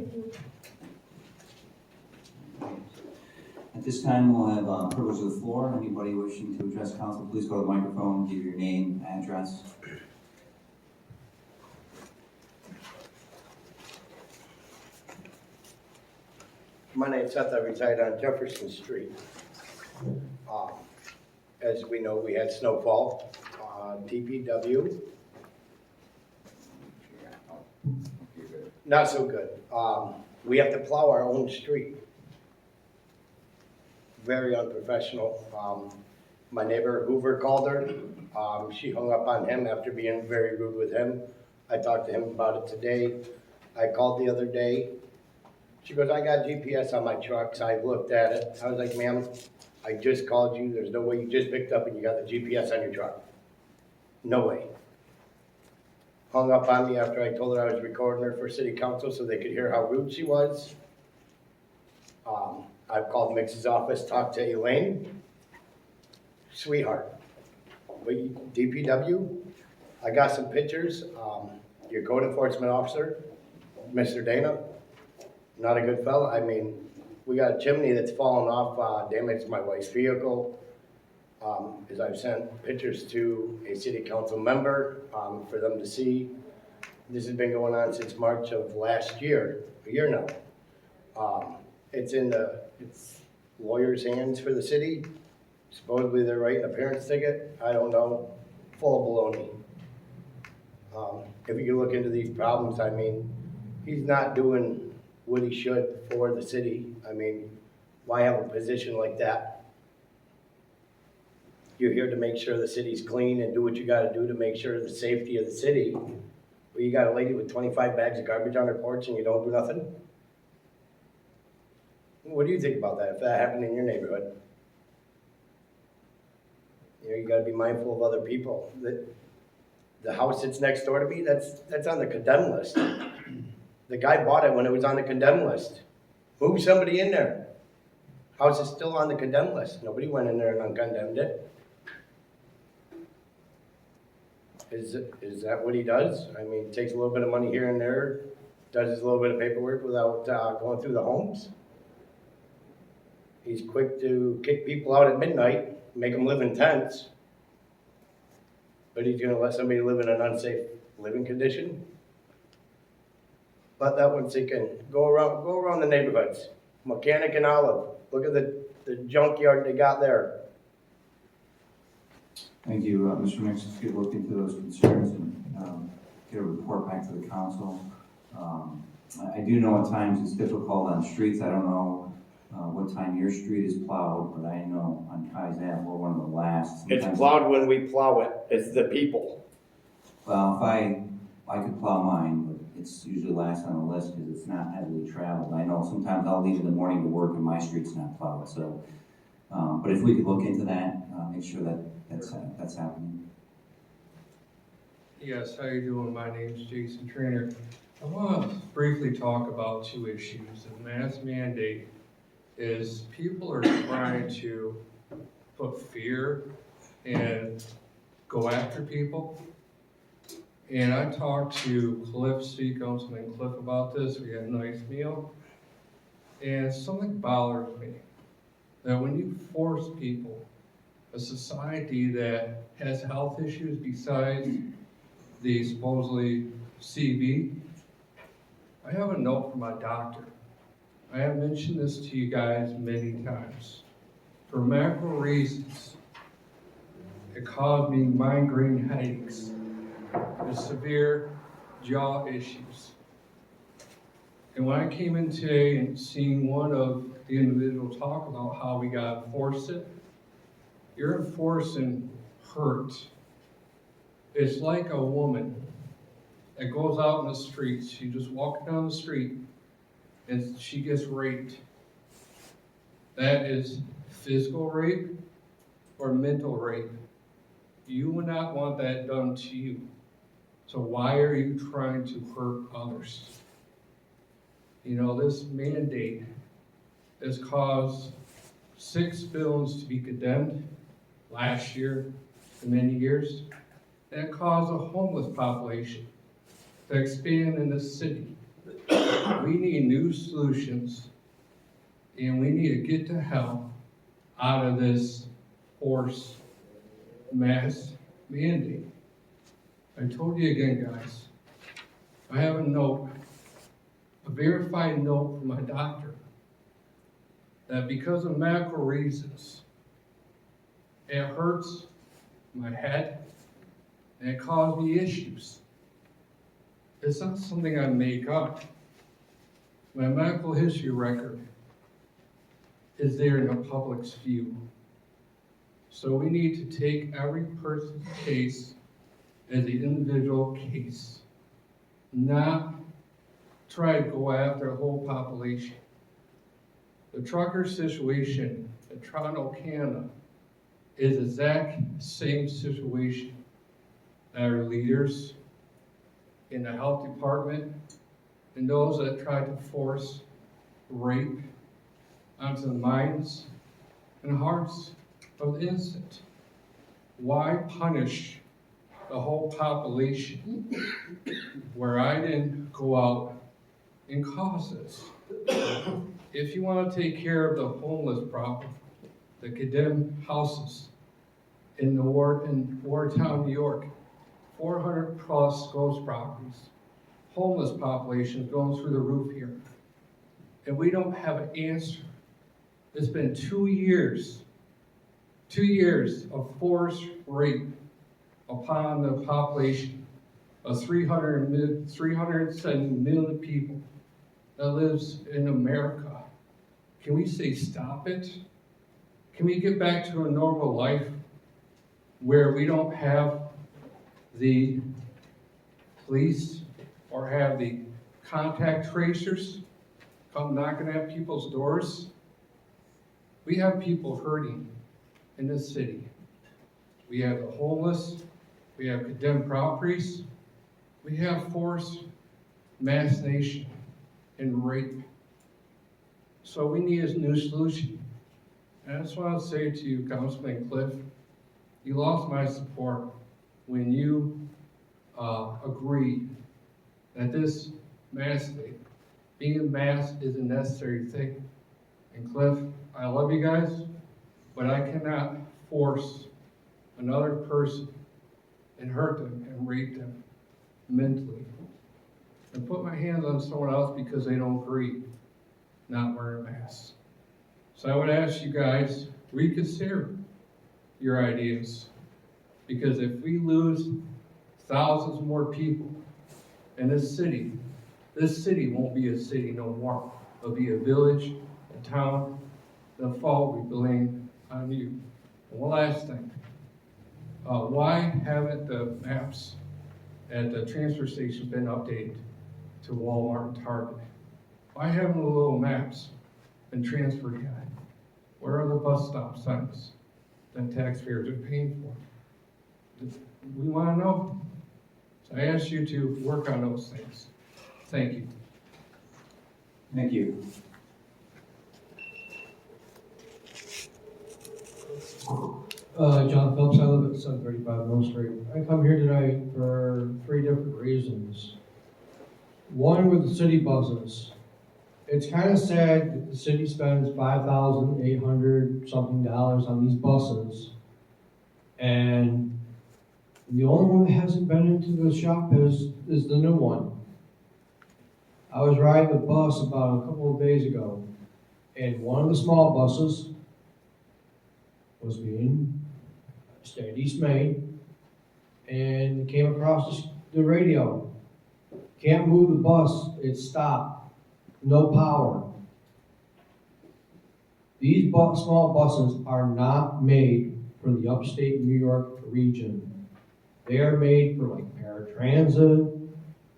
Thank you. At this time, we'll have privilege of the floor. Anybody wishing to address council, please go to the microphone, give your name, address. My name's Seth. I reside on Jefferson Street. As we know, we had snowfall. DPW, not so good. We have to plow our own street. Very unprofessional. My neighbor Hoover called her. She hung up on him after being very rude with him. I talked to him about it today. I called the other day. She goes, I got GPS on my truck, so I looked at it. I was like, ma'am, I just called you. There's no way you just picked up and you got the GPS on your truck. No way. Hung up on me after I told her I was recording her for city council so they could hear how rude she was. I've called Mix's office, talked to Elaine. Sweetheart. DPW, I got some pictures. Your code enforcement officer, Mr. Dana, not a good fella. I mean, we got a chimney that's fallen off, damaged my wife's vehicle. As I've sent pictures to a city council member for them to see. This has been going on since March of last year, a year now. It's in the lawyer's hands for the city. Supposedly they're writing a parent's ticket. I don't know, full of baloney. If you look into these problems, I mean, he's not doing what he should for the city. I mean, why have a position like that? You're here to make sure the city's clean and do what you gotta do to make sure the safety of the city. Well, you got a lady with 25 bags of garbage on her porch and you don't do nothing? What do you think about that if that happened in your neighborhood? You know, you gotta be mindful of other people. The house that's next door to me, that's on the condemned list. The guy bought it when it was on the condemned list. Move somebody in there. House is still on the condemned list. Nobody went in there and uncondemned it. Is that what he does? I mean, takes a little bit of money here and there, does his little bit of paperwork without going through the homes. He's quick to kick people out at midnight, make them live in tents. But he's gonna let somebody live in an unsafe living condition? Let that one sink in. Go around the neighborhoods. Mechanic and Olive. Look at the junkyard they got there. Thank you, Mr. Mix. Let's get a look into those concerns and get a report back to the council. I do know at times it's difficult on streets. I don't know what time your street is plowed, but I know on Kai's Ave, we're one of the last. It's plowed when we plow it. It's the people. Well, if I could plow mine, but it's usually last on the list because it's not heavily traveled. I know sometimes I'll leave in the morning to work and my street's not plowed. So, but if we could look into that, make sure that that's happening. Yes, how you doing? My name's Jason Trainer. I want to briefly talk about two issues. The mask mandate is people are trying to put fear and go after people. And I talked to Cliff, City Councilman Cliff, about this. We had a nice meal. And something bothers me, that when you force people, a society that has health issues besides the supposedly CV, I have a note from my doctor. I have mentioned this to you guys many times. For medical reasons, it caused me migraine headaches and severe jaw issues. And when I came in today and seeing one of the individuals talk about how we got to enforce it, you're enforcing hurt. It's like a woman that goes out in the streets. She just walks down the street and she gets raped. That is physical rape or mental rape. You would not want that done to you. So why are you trying to hurt others? You know, this mandate has caused 6 buildings to be condemned last year and many years. And it caused a homeless population to expand in the city. We need new solutions, and we need to get the hell out of this forced mask mandate. I told you again, guys, I have a verified note from my doctor, that because of medical reasons, it hurts my head and it caused me issues. It's not something I make up. My medical history record is there in the public's view. So we need to take every person's case as an individual case, not try to go after a whole population. The trucker situation in Toronto, Canada is the exact same situation that our leaders in the health department and those that try to force rape onto the minds and hearts of the innocent. Why punish the whole population where I didn't go out and cause this? If you want to take care of the homeless problem, the condemned houses in Watertown, New York, 400 plus ghost properties, homeless populations going through the roof here. And we don't have an answer. It's been 2 years of forced rape upon the population of 370 million people that lives in America. Can we say stop it? Can we get back to a normal life where we don't have the police or have the contact tracers come knocking at people's doors? We have people hurting in this city. We have the homeless, we have condemned properties, we have forced mass-nation and rape. So we need a new solution. And I just want to say to you, Councilman Cliff, you lost my support when you agreed that this being a mask is a necessary thing. And Cliff, I love you guys, but I cannot force another person and hurt them and rape them mentally and put my hands on someone else because they don't agree not wearing masks. So I would ask you guys, reconsider your ideas, because if we lose thousands more people in this city won't be a city no more. It'll be a village, a town. The fault we blame on you. And one last thing. Why haven't the maps at the transfer station been updated to Walmart and Target? Why haven't the little maps been transferred yet? Where are the bus stop signs that taxpayers are paying for? We want to know. So I ask you to work on those things. Thank you. Thank you. John Phelps, I live at 735 Mill Street. I come here tonight for 3 different reasons. One, with the city buses. It's kind of sad that the city spends $5,800 something on these buses, and the only one that hasn't been into the shop is the new one. I was riding the bus about a couple of days ago, and one of the small buses was being stayed at East Main, and came across the radio. Can't move the bus, it's stopped. No power. These small buses are not made for the upstate New York region. They are made for like paratransit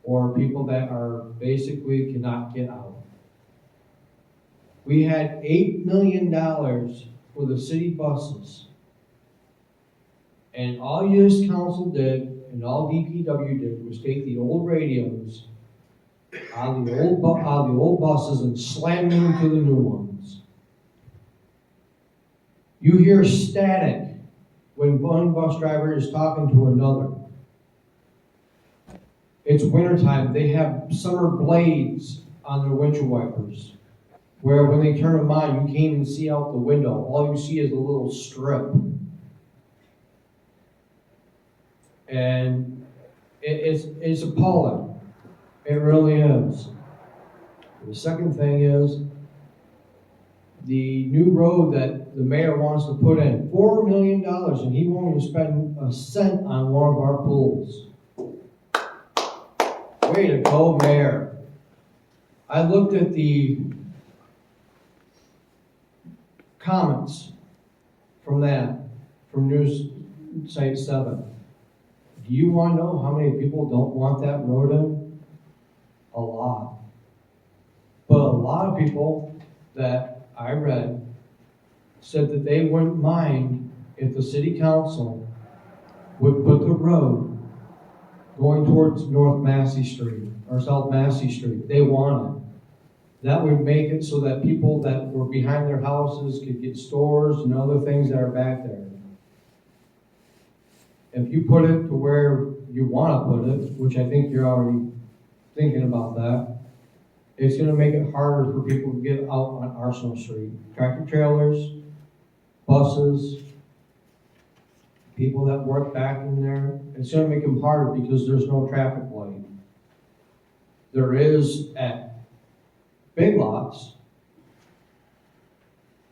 or people that are basically cannot get out. We had $8 million for the city buses. And all this council did, and all DPW did, was take the old radios out of the old buses and slam them into the new ones. You hear static when one bus driver is talking to another. It's wintertime. They have summer blades on their windshield wipers, where when they turn them on, you can't even see out the window. All you see is a little strip. And it's appalling. It really is. The second thing is the new road that the mayor wants to put in, $4 million, and he won't even spend a cent on one of our pools. Way to go, mayor. I looked at the comments from News Site 7. Do you want to know how many people don't want that road in? A lot. But a lot of people that I read said that they wouldn't mind if the city council would put the road going towards North Massey Street or South Massey Street. They want it. That would make it so that people that were behind their houses could get stores and other things that are back there. If you put it to where you want to put it, which I think you're already thinking about that, it's going to make it harder for people to get out on Arsenal Street. Tractor trailers, buses, people that work back in there, it's going to make them harder because there's no traffic light. There is at Big Lots,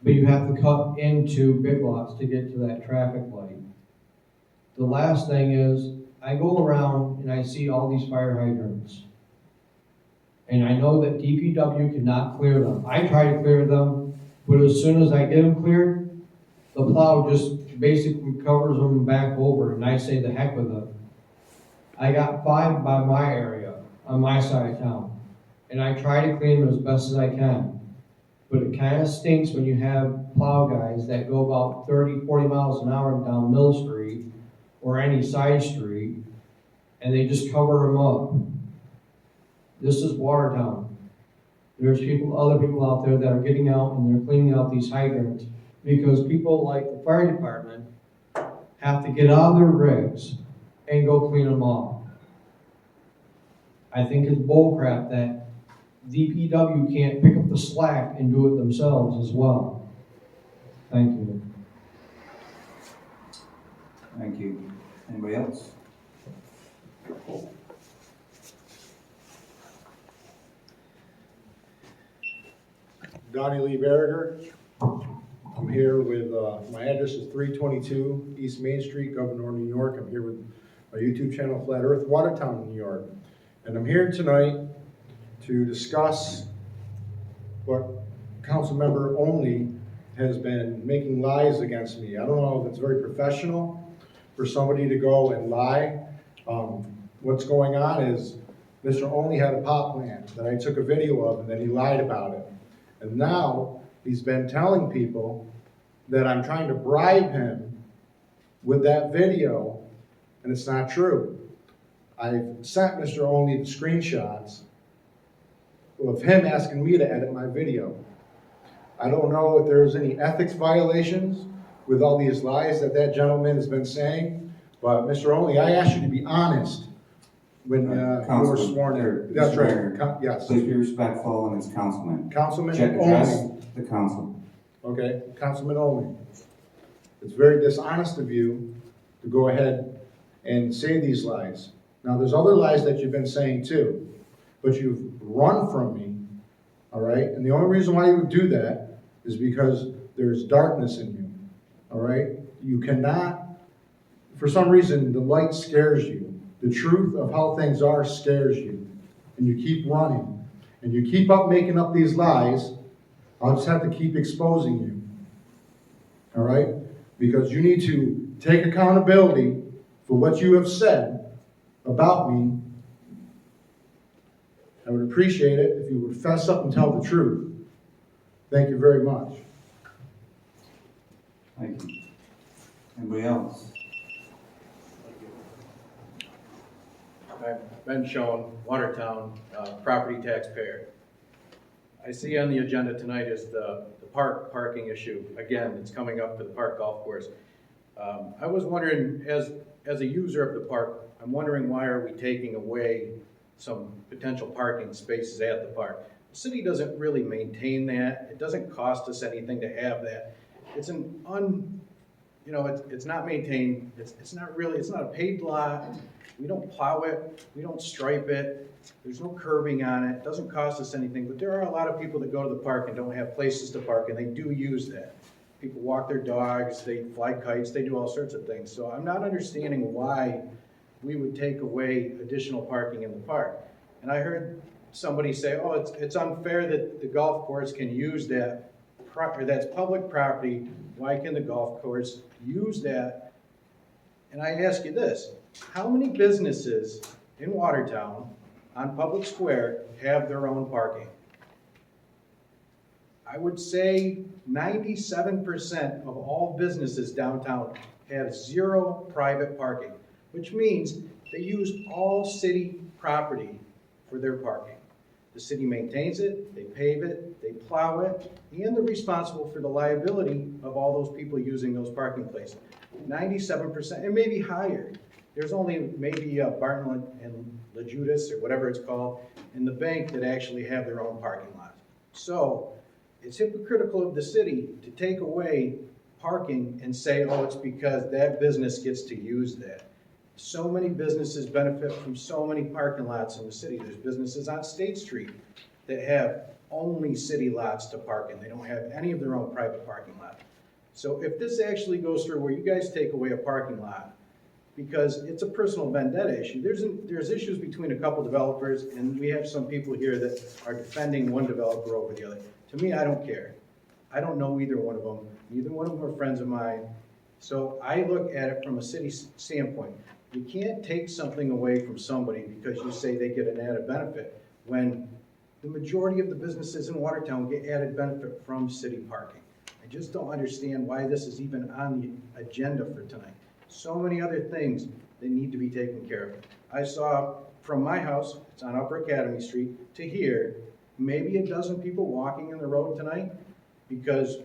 but you have to cut into Big Lots to get to that traffic light. The last thing is, I go around and I see all these fire hydrants. And I know that DPW cannot clear them. I try to clear them, but as soon as I get them cleared, the plow just basically covers them back over, and I say the heck with it. I got 5 by my area, on my side of town, and I try to clean them as best as I can. But it kind of stinks when you have plow guys that go about 30, 40 miles an hour down Mill Street or any side street, and they just cover them up. This is Watertown. There's other people out there that are getting out and they're cleaning out these hydrants because people like the fire department have to get out of their rigs and go clean them off. I think it's bullcrap that DPW can't pick up the slack and do it themselves as well. Thank you. Thank you. Anybody else? Donnie Lee Berriger. I'm here with, my address is 322 East Main Street, Governor, New York. I'm here with my YouTube channel, Flat Earth, Watertown, New York. And I'm here tonight to discuss what council member only has been making lies against me. I don't know if it's very professional for somebody to go and lie. What's going on is Mr. Only had a pot plant that I took a video of, and then he lied about it. And now he's been telling people that I'm trying to bribe him with that video, and it's not true. I've sent Mr. Only the screenshots of him asking me to edit my video. I don't know if there's any ethics violations with all these lies that that gentleman has been saying, but Mr. Only, I asked you to be honest when you were sworn in. That's right. Yes. Please be respectful, and it's councilman. Councilman Address Only. the council. Okay, Councilman Only. It's very dishonest of you to go ahead and say these lies. Now, there's other lies that you've been saying too, but you've run from me, all right? And the only reason why you would do that is because there's darkness in you, all right? You cannot, for some reason, the light scares you. The truth of how things are scares you, and you keep running, and you keep up making up these lies. I'll just have to keep exposing you, all right? Because you need to take accountability for what you have said about me. I would appreciate it if you would fess up and tell the truth. Thank you very much. Thank you. Anybody else? I've been shown Watertown property taxpayer. I see on the agenda tonight is the parking issue. Again, it's coming up for the park golf course. I was wondering, as a user of the park, I'm wondering why are we taking away some potential parking spaces at the park? The city doesn't really maintain that. It doesn't cost us anything to have that. It's it's not maintained. It's not a paved lot. We don't plow it. We don't stripe it. There's no curbing on it. It doesn't cost us anything, but there are a lot of people that go to the park and don't have places to park, and they do use that. People walk their dogs, they fly kites, they do all sorts of things. So I'm not understanding why we would take away additional parking in the park. And I heard somebody say, oh, it's unfair that the golf course can use that, or that's public property, why can the golf course use that? And I ask you this, how many businesses in Watertown on Public Square have their own parking? I would say 97% of all businesses downtown have 0 private parking, which means they use all city property for their parking. The city maintains it, they pave it, they plow it, and they're responsible for the liability of all those people using those parking places. 97%, and maybe higher. There's only maybe Barton and LaJudas, or whatever it's called, and the bank that actually have their own parking lot. So it's hypocritical of the city to take away parking and say, oh, it's because that business gets to use that. So many businesses benefit from so many parking lots in the city. There's businesses on State Street that have only city lots to park in. They don't have any of their own private parking lot. So if this actually goes through where you guys take away a parking lot, because it's a personal vendetta issue, there's issues between a couple developers, and we have some people here that are defending one developer over the other. To me, I don't care. I don't know either one of them. Neither one of them are friends of mine. So I look at it from a city standpoint. You can't take something away from somebody because you say they get an added benefit when the majority of the businesses in Watertown get added benefit from city parking. I just don't understand why this is even on the agenda for tonight. So many other things that need to be taken care of. I saw from my house, it's on Upper Academy Street, to here, maybe a dozen people walking in the road tonight because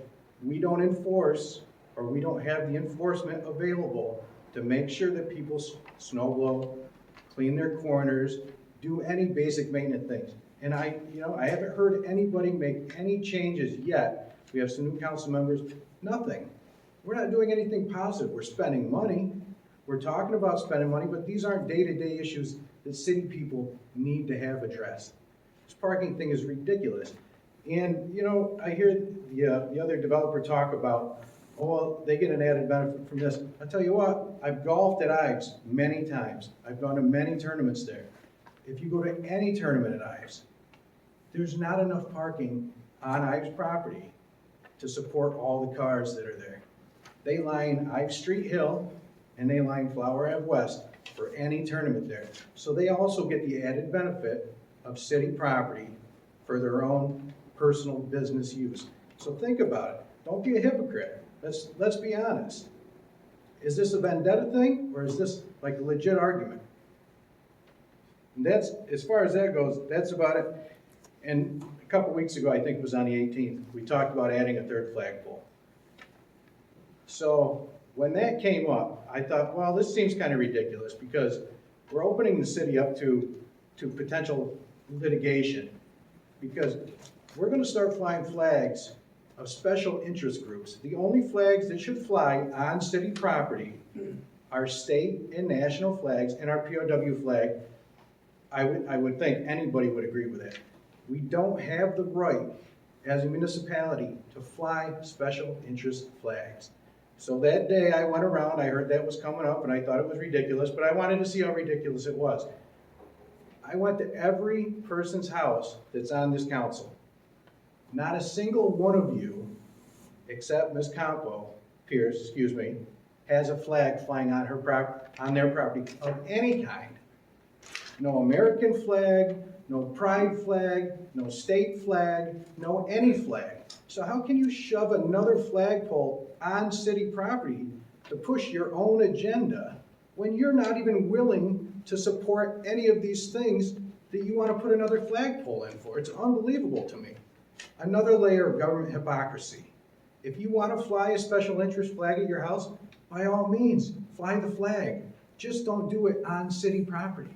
we don't enforce, or we don't have the enforcement available to make sure that people snow blow, clean their corners, do any basic maintenance things. And I haven't heard anybody make any changes yet. We have some new council members, nothing. We're not doing anything positive. We're spending money. We're talking about spending money, but these aren't day-to-day issues that city people need to have addressed. This parking thing is ridiculous. And, I hear the other developer talk about, oh, well, they get an added benefit from this. I'll tell you what, I've golfed at Ives many times. I've gone to many tournaments there. If you go to any tournament at Ives, there's not enough parking on Ives property to support all the cars that are there. They line Ives Street Hill and they line Flower Ave West for any tournament there. So they also get the added benefit of city property for their own personal business use. So think about it. Don't be a hypocrite. Let's be honest. Is this a vendetta thing, or is this like a legit argument? And that's, as far as that goes, that's about it. And a couple weeks ago, I think it was on the 18th, we talked about adding a 3rd flagpole. So when that came up, I thought, well, this seems kind of ridiculous because we're opening the city up to potential litigation, because we're going to start flying flags of special interest groups. The only flags that should fly on city property are state and national flags, and our POW flag. I would think anybody would agree with that. We don't have the right as a municipality to fly special interest flags. So that day I went around, I heard that was coming up, and I thought it was ridiculous, but I wanted to see how ridiculous it was. I went to every person's house that's on this council. Not a single one of you, except Ms. Pierce, has a flag flying on their property of any kind. No American flag, no pride flag, no state flag, no any flag. So how can you shove another flagpole on city property to push your own agenda when you're not even willing to support any of these things that you want to put another flagpole in for? It's unbelievable to me. Another layer of government hypocrisy. If you want to fly a special interest flag at your house, by all means, fly the flag. Just don't do it on city property.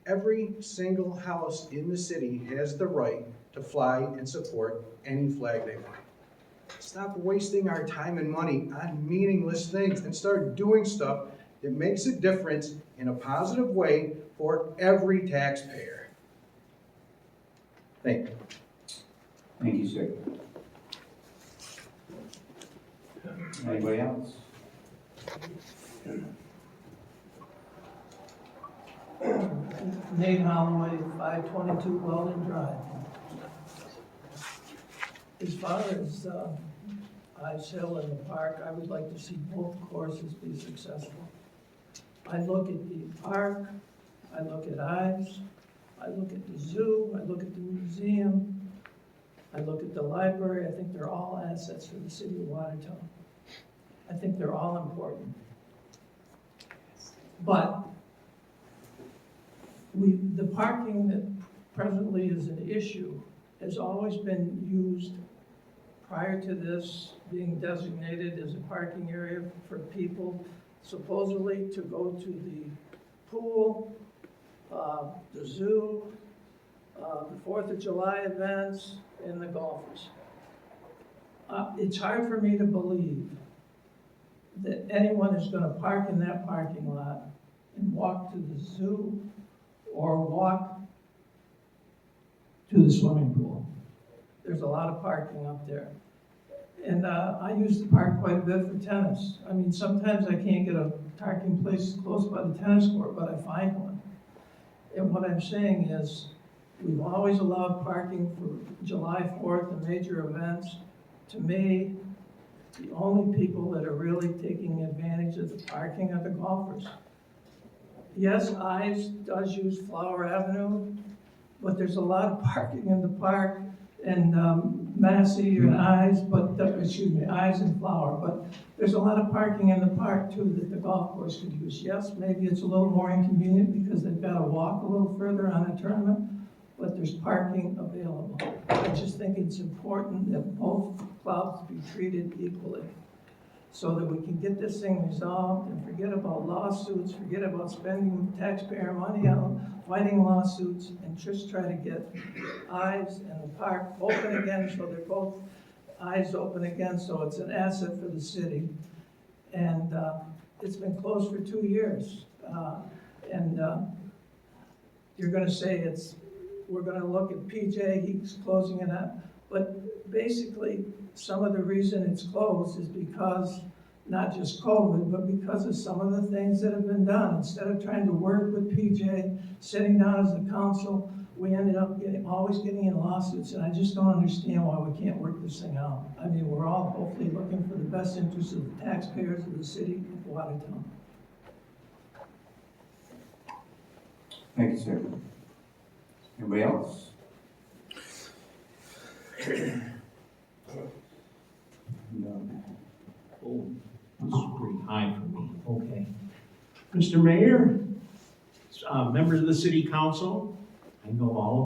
Every single house in the city has the right to fly and support any flag they want. Stop wasting our time and money on meaningless things and start doing stuff that makes a difference in a positive way for every taxpayer. Thank you. Thank you, sir. Anybody else? Nate Holloway, 522 Weldon Drive. As far as Ives Hill and the park, I would like to see both courses be successful. I look at the park, I look at Ives, I look at the zoo, I look at the museum, I look at the library. I think they're all assets for the city of Watertown. I think they're all important. But the parking that presently is an issue has always been used prior to this being designated as a parking area for people supposedly to go to the pool, the zoo, the 4th of July events, and the golfers. It's hard for me to believe that anyone is gonna park in that parking lot and walk to the zoo or walk to the swimming pool. There's a lot of parking up there. And I use the park quite a bit for tennis. I mean, sometimes I can't get a parking place close by the tennis court, but I find one. And what I'm saying is, we've always allowed parking for July 4th and major events. To me, the only people that are really taking advantage of the parking are the golfers. Yes, Ives does use Flower Avenue, but there's a lot of parking in the park, and Massey and Ives, Ives and Flower, but there's a lot of parking in the park too that the golf course could use. Yes, maybe it's a little more inconvenient because they've got to walk a little further on a tournament, but there's parking available. I just think it's important that both clubs be treated equally so that we can get this thing resolved and forget about lawsuits, forget about spending taxpayer money on fighting lawsuits, and just try to get Ives and the park open again so they're both eyes open again, so it's an asset for the city. And it's been closed for 2 years. You're gonna say we're gonna look at PJ, he's closing it up. But basically, some of the reason it's closed is because, not just COVID, but because of some of the things that have been done. Instead of trying to work with PJ, sitting down as a council, we ended up always getting in lawsuits, and I just don't understand why we can't work this thing out. I mean, we're all hopefully looking for the best interests of the taxpayers of the city of Watertown. Thank you, sir. Anybody else? No. Oh, this is pretty high for me. Okay. Mr. Mayor, members of the city council, I know all of